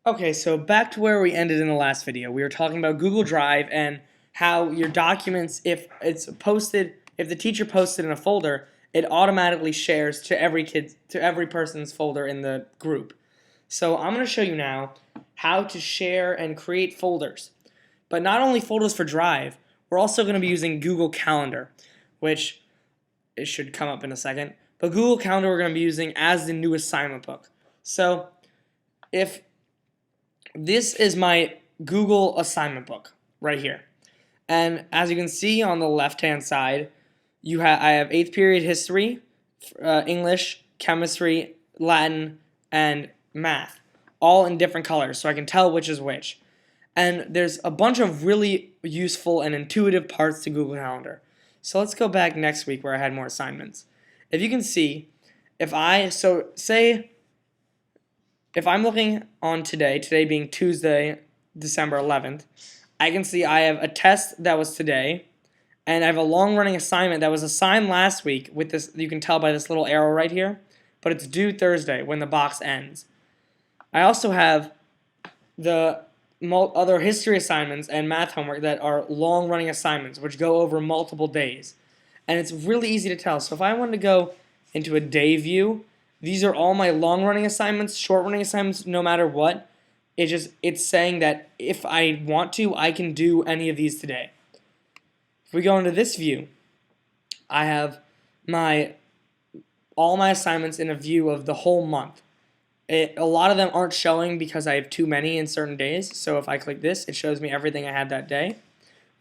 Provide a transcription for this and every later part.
Okay, so back to where we ended in the last video. We were talking about Google Drive and how your documents, if the teacher posted in a folder, it automatically shares to every person's folder in the group. So I'm going to show you now how to share and create folders. But not only folders for Drive, we're also going to be using Google Calendar, which it should come up in a second. But Google Calendar we're going to be using as the new assignment book. So if this is my Google assignment book right here. And as you can see on the left-hand side, I have 8th period history, English, chemistry, Latin, and math, all in different colors, so I can tell which is which. And there's a bunch of really useful and intuitive parts to Google Calendar. So let's go back next week where I had more assignments. If you can see, if I'm looking on today being Tuesday, December 11th, I can see I have a test that was today, and I have a long-running assignment that was assigned last week with this, you can tell by this little arrow right here, but it's due Thursday when the box ends. I also have the other history assignments and math homework that are long-running assignments, which go over multiple days. And it's really easy to tell. So if I wanted to go into a day view, these are all my long-running assignments, short-running assignments, no matter what. It's saying that if I want to, I can do any of these today. If we go into this view, I have all my assignments in a view of the whole month. A lot of them aren't showing because I have too many in certain days. So if I click this, it shows me everything I had that day,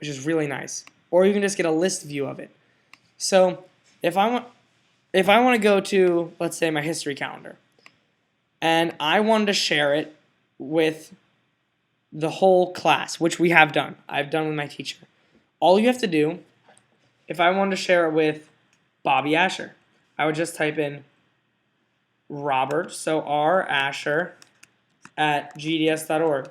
which is really nice. Or you can just get a list view of it. So if I want to go to, let's say, my history calendar, and I wanted to share it with the whole class, which we have done. I've done with my teacher. All you have to do, if I wanted to share it with Bobby Asher, I would just type in Robert, so R. Asher at gds.org,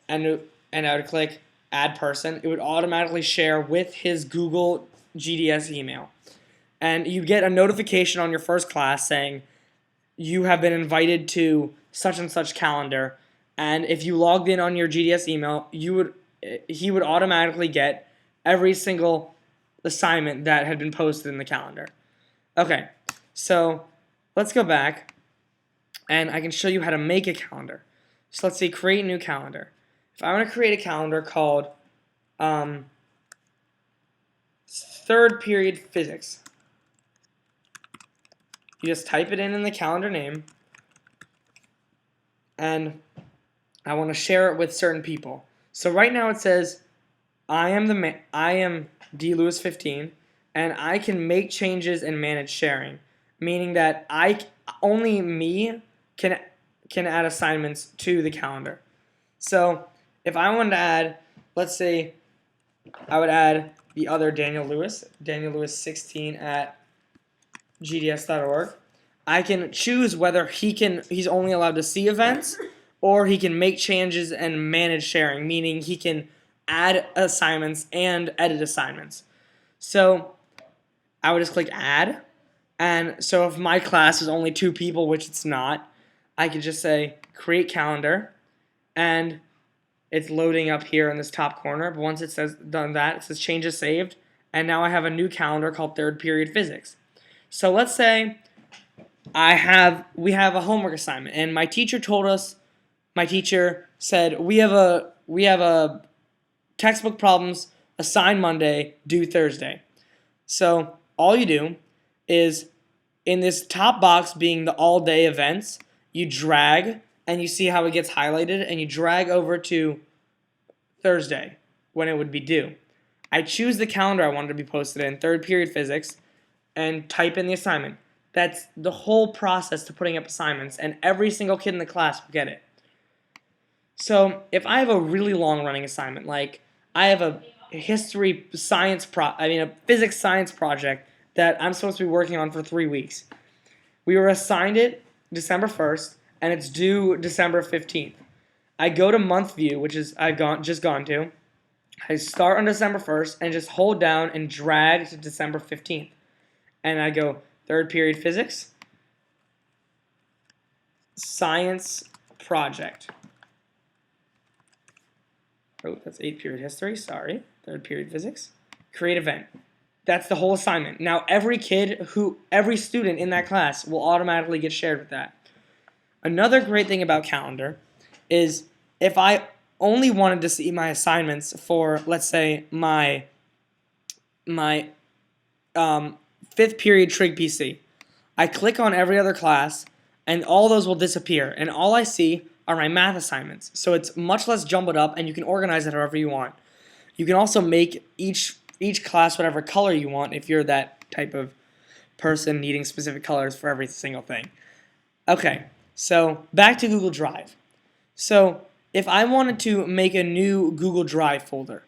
and I would click Add Person. It would automatically share with his Google GDS email. And you get a notification on your first class saying you have been invited to such and such calendar, and if you logged in on your GDS email, he would automatically get every single assignment that had been posted in the calendar. Okay, so let's go back, and I can show you how to make a calendar. So let's say create new calendar. If I want to create a calendar called 3rd period physics, you just type it in the calendar name, and I want to share it with certain people. So right now it says I am D Lewis 15, and I can make changes and manage sharing, meaning that only me can add assignments to the calendar. So if I wanted to add, let's say I would add the other Daniel Lewis 16 at gds.org. I can choose whether he's only allowed to see events, or he can make changes and manage sharing, meaning he can add assignments and edit assignments. So I would just click add, and so if my class is only 2 people, which it's not, I could just say create calendar, and it's loading up here in this top corner. But once it says done that, it says changes saved, and now I have a new calendar called 3rd period physics. So let's say we have a homework assignment, and my teacher said we have a textbook problems assigned Monday, due Thursday. So all you do is in this top box being the all day events, you drag and you see how it gets highlighted, and you drag over to Thursday when it would be due. I choose the calendar I wanted to be posted in, 3rd period physics, and type in the assignment. That's the whole process to putting up assignments, and every single kid in the class will get it. So if I have a really long-running assignment, like I have a physics science project that I'm supposed to be working on for 3 weeks. We were assigned it December 1st, and it's due December 15th. I go to month view, which is just gone to. I start on December 1st and just hold down and drag to December 15th. And I go 3rd period physics, science project. Oh, that's 8th period history, sorry. 3rd period physics. Create event. That's the whole assignment. Now every student in that class will automatically get shared with that. Another great thing about Calendar is if I only wanted to see my assignments for, let's say, my 5th period trig PC, I click on every other class and all those will disappear, and all I see are my math assignments. So it's much less jumbled up, and you can organize it however you want. You can also make each class whatever color you want if you're that type of person needing specific colors for every single thing. Okay, so back to Google Drive. So if I wanted to make a new Google Drive folder,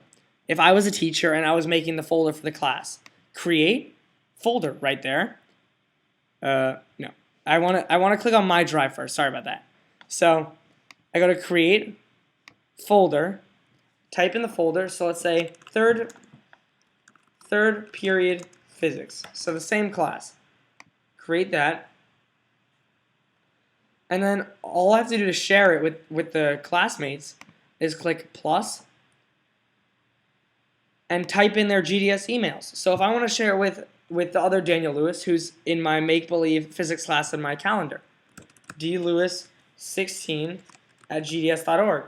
if I was a teacher and I was making the folder for the class, create folder right there. No, I want to click on my drive first. Sorry about that. So I go to create folder, type in the folder. So let's say third period physics. So the same class. Create that. And then all I have to do to share it with the classmates is click plus and type in their GDS emails. So if I want to share it with the other Daniel Lewis, who's in my make-believe physics class in my calendar, dlewis16@gds.org.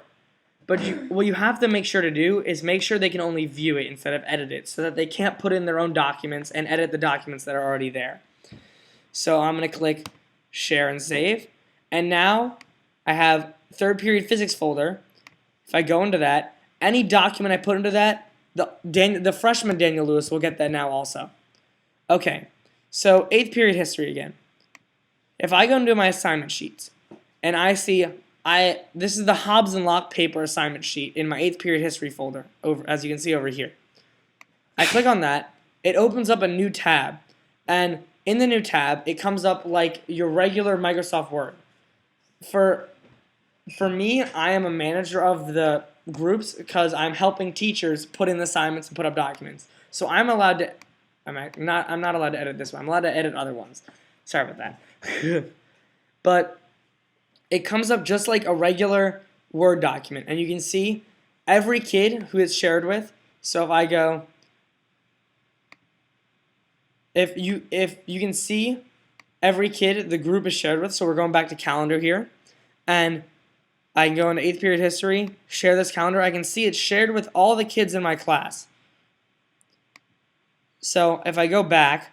But what you have to make sure to do is make sure they can only view it instead of edit it, so that they can't put in their own documents and edit the documents that are already there. So I'm going to click share and save. And now I have 3rd period physics folder. If I go into that, any document I put into that, the freshman Daniel Lewis will get that now also. Okay, so 8th period history again. If I go into my assignment sheets and I see this is the Hobbs and Locke paper assignment sheet in my 8th period history folder, as you can see over here. I click on that, it opens up a new tab, and in the new tab it comes up like your regular Microsoft Word. For me, I am a manager of the groups because I'm helping teachers put in assignments and put up documents. So I'm not allowed to edit this one. I'm allowed to edit other ones. Sorry about that. But it comes up just like a regular Word document, and you can see every kid who it's shared with. So if I go, if you can see every kid the group is shared with. So we're going back to calendar here, and I can go into 8th period history, share this calendar. I can see it's shared with all the kids in my class. So if I go back,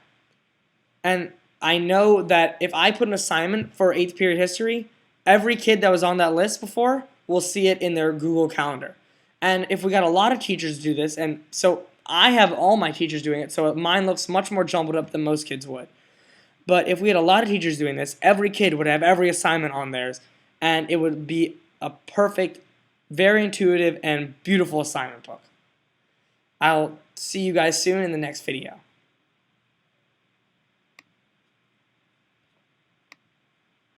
and I know that if I put an assignment for 8th period history, every kid that was on that list before will see it in their Google Calendar. And if we got a lot of teachers do this, and so I have all my teachers doing it, so mine looks much more jumbled up than most kids would. But if we had a lot of teachers doing this, every kid would have every assignment on theirs, and it would be a perfect, very intuitive, and beautiful assignment book. I'll see you guys soon in the next video.